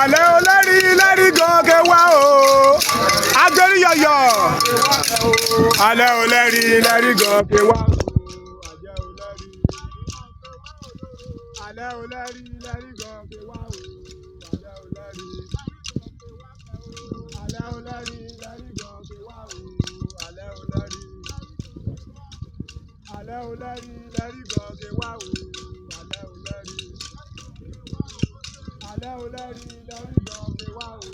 Alẹ́ o lẹ́rí gòkè wá o, agbérí yọ̀yọ̀. Alẹ́ o lẹ́rí gòkè wá o, àjẹ́ o lẹ́rí. Alẹ́ o lẹ́rí gòkè wá o, alẹ́ o lẹ́rí. Alẹ́ o lẹ́rí gòkè wá o, alẹ́ o lẹ́rí. Alẹ́ o lẹ́rí gòkè wá o, alẹ́ o lẹ́rí. Alẹ́ o lẹ́rí gòkè wá o.